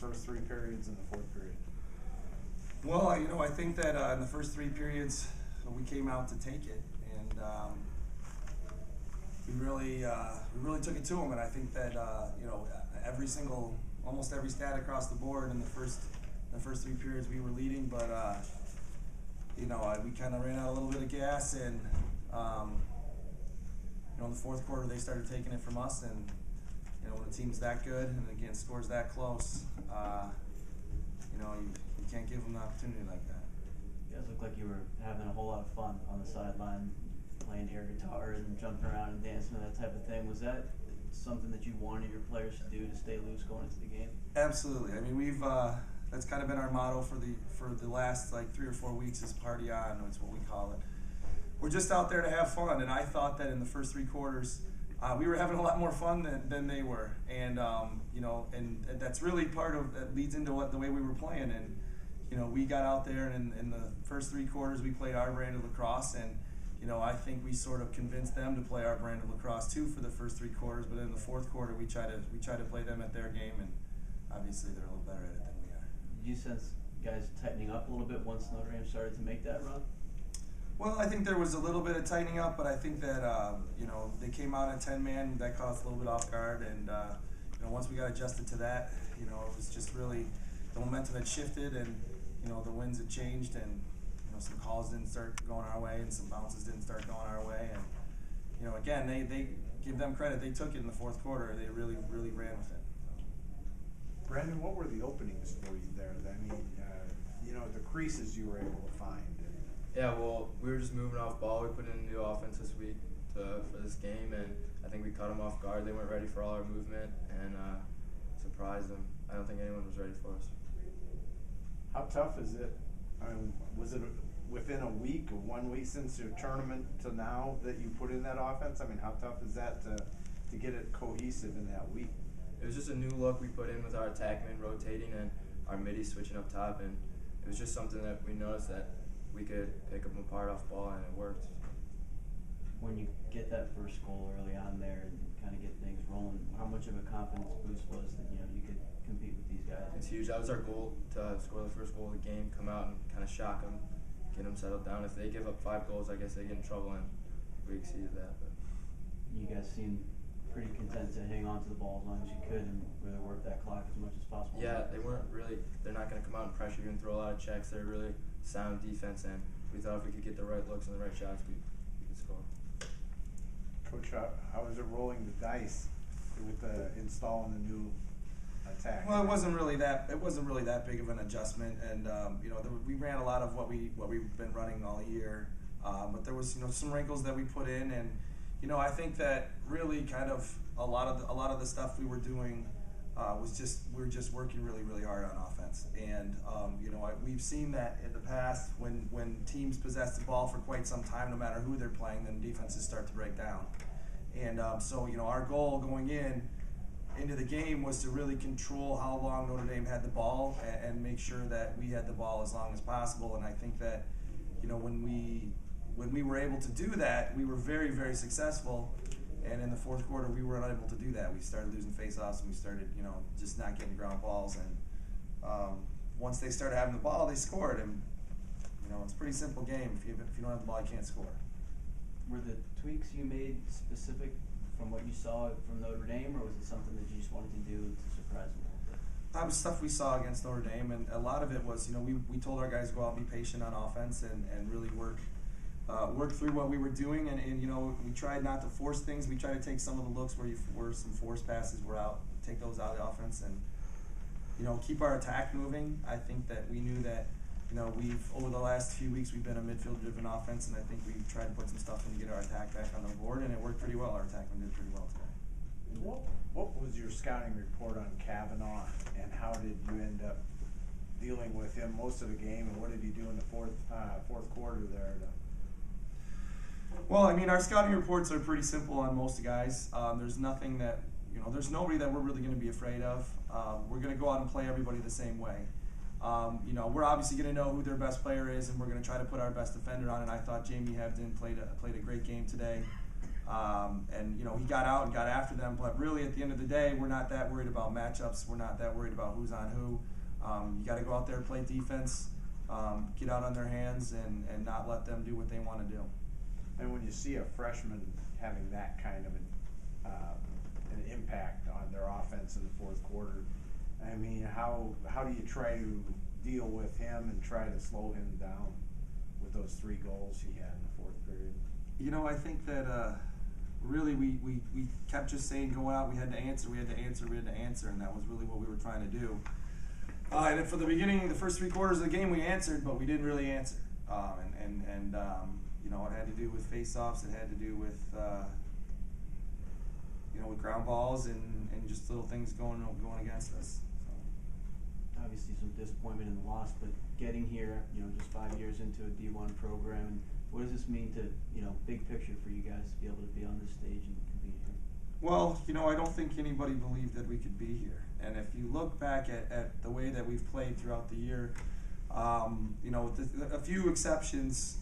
first 3 periods and the 4th period? Well, I think that in the first 3 periods, we came out to take it, and we really took it to them. And I think that almost every stat across the board in the first 3 periods we were leading, but we kind of ran out a little bit of gas, and in the 4th quarter they started taking it from us, and when a team's that good and again scores that close, you can't give them the opportunity like that. You guys look like you were having a whole lot of fun on the sideline, playing air guitar and jumping around and dancing and that type of thing. Was that something that you wanted your players to do to stay loose going into the game? Absolutely. I mean, we've that's kind of been our motto for the last 3 or 4 weeks is party on. It's what we call it. We're just out there to have fun, and I thought that in the first 3 quarters we were having a lot more fun than they were, and and that's really part of that leads into the way we were playing. And we got out there, and in the first 3 quarters we played our brand of lacrosse, and I think we sort of convinced them to play our brand of lacrosse too for the first 3 quarters. But in the 4th quarter, we try to play them at their game, and obviously they're a little better at it than we are. Did you sense guys tightening up a little bit once Notre Dame started to make that run? Well, I think there was a little bit of tightening up, but I think that they came out at 10-man. That caught us a little bit off guard, and once we got adjusted to that, it was just really the momentum had shifted, and the winds had changed, and some calls didn't start going our way, and some bounces didn't start going our way, and again, they give them credit. They took it in the 4th quarter. They really ran with it. Brandon, what were the openings for you there? I mean, the creases you were able to find. Yeah, well, we were just moving off ball. We put in a new offense this week for this game, and I think we caught them off guard. They weren't ready for all our movement, and surprised them. I don't think anyone was ready for us. How tough is it? I mean, was it within a week or 1 week since your tournament to now that you put in that offense? I mean, how tough is that to get it cohesive in that week? It was just a new look we put in with our attackmen rotating and our middies switching up top, and it was just something that we noticed that we could pick them apart off ball, and it worked. When you get that first goal early on there and kind of get things rolling, how much of a confidence boost was that you could compete with these guys? It's huge. That was our goal, to score the first goal of the game, come out and kind of shock them, get them settled down. If they give up 5 goals, I guess they get in trouble, and we exceeded that. But you guys seemed pretty content to hang on to the ball as long as you could and really work that clock as much as possible. Yeah, they're not going to come out and pressure you and throw a lot of checks. They're really sound defense, and we thought if we could get the right looks and the right shots, we could score. Coach, how was it rolling the dice with installing the new attack? Well, it wasn't really that big of an adjustment, and we ran a lot of what we've been running all year, but there was some wrinkles that we put in, and I think that really kind of a lot of the stuff we were doing we were just working really hard on offense, and we've seen that in the past when teams possess the ball for quite some time, no matter who they're playing, then defenses start to break down, and so our goal going into the game was to really control how long Notre Dame had the ball and make sure that we had the ball as long as possible, and I think that when we were able to do that, we were very successful. And in the 4th quarter, we were unable to do that. We started losing faceoffs, and we started, just not getting ground balls. And once they started having the ball, they scored. And it's a pretty simple game. If you don't have the ball, you can't score. Were the tweaks you made specific from what you saw from Notre Dame, or was it something that you just wanted to do to surprise them a little bit? That was stuff we saw against Notre Dame, and a lot of it was, we told our guys to go out and be patient on offense and really work through what we were doing, and we tried not to force things. We tried to take some of the looks where some forced passes were out, take those out of the offense, and keep our attack moving. I think that we knew that we've over the last few weeks we've been a midfield-driven offense, and I think we tried to put some stuff in to get our attack back on the board, and it worked pretty well. Our attackmen did pretty well today. What was your scouting report on Kavanaugh, and how did you end up dealing with him most of the game, and what did he do in the fourth quarter there? Well, I mean, our scouting reports are pretty simple on most guys. There's nothing that, there's nobody that we're really going to be afraid of. We're going to go out and play everybody the same way. We're obviously going to know who their best player is, and we're going to try to put our best defender on it. I thought Jamie Hebden played a great game today. And you know, he got out and got after them, but really at the end of the day, we're not that worried about matchups. We're not that worried about who's on who. You got to go out there, play defense, get out on their hands, and not let them do what they want to do. And when you see a freshman having that kind of an impact on their offense in the fourth quarter, I mean, how do you try to deal with him and try to slow him down with those 3 goals he had in the fourth period? You know, I think that really we kept just saying going out, we had to answer, and that was really what we were trying to do. And then for the beginning, the first 3 quarters of the game, we answered, but we didn't really answer. You know, it had to do with face-offs. It had to do with you know, with ground balls and just little things going against us. So. Obviously, some disappointment in the loss, but getting here, you know, just 5 years into a D1 program, and what does this mean to, you know, big picture for you guys to be able to be on this stage and compete here? Well, you know, I don't think anybody believed that we could be here. And if you look back at the way that we've played throughout the year, you know, with a few exceptions,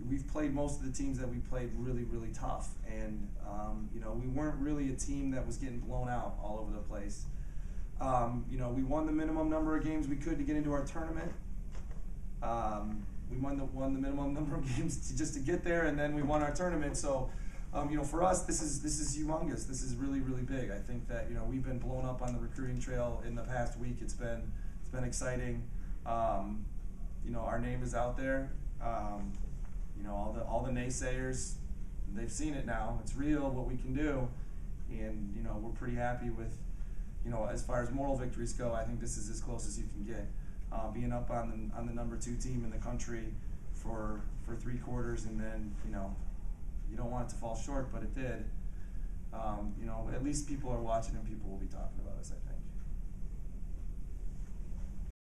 we've played most of the teams that we played really, really tough. And, you know, we weren't really a team that was getting blown out all over the place. You know, we won the minimum number of games we could to get into our tournament. We won the minimum number of games just to get there, and then we won our tournament. So, you know, for us, this is humongous. This is really, really big. I think that, you know, we've been blown up on the recruiting trail in the past week. It's been exciting. You know, our name is out there. You know, all the naysayers, they've seen it now. It's real, what we can do, and you know, we're pretty happy with, you know, as far as moral victories go. I think this is as close as you can get. Being up on the number 2 team in the country for 3 quarters, and then, you know, you don't want it to fall short, but it did. You know, at least people are watching and people will be talking about us, I think.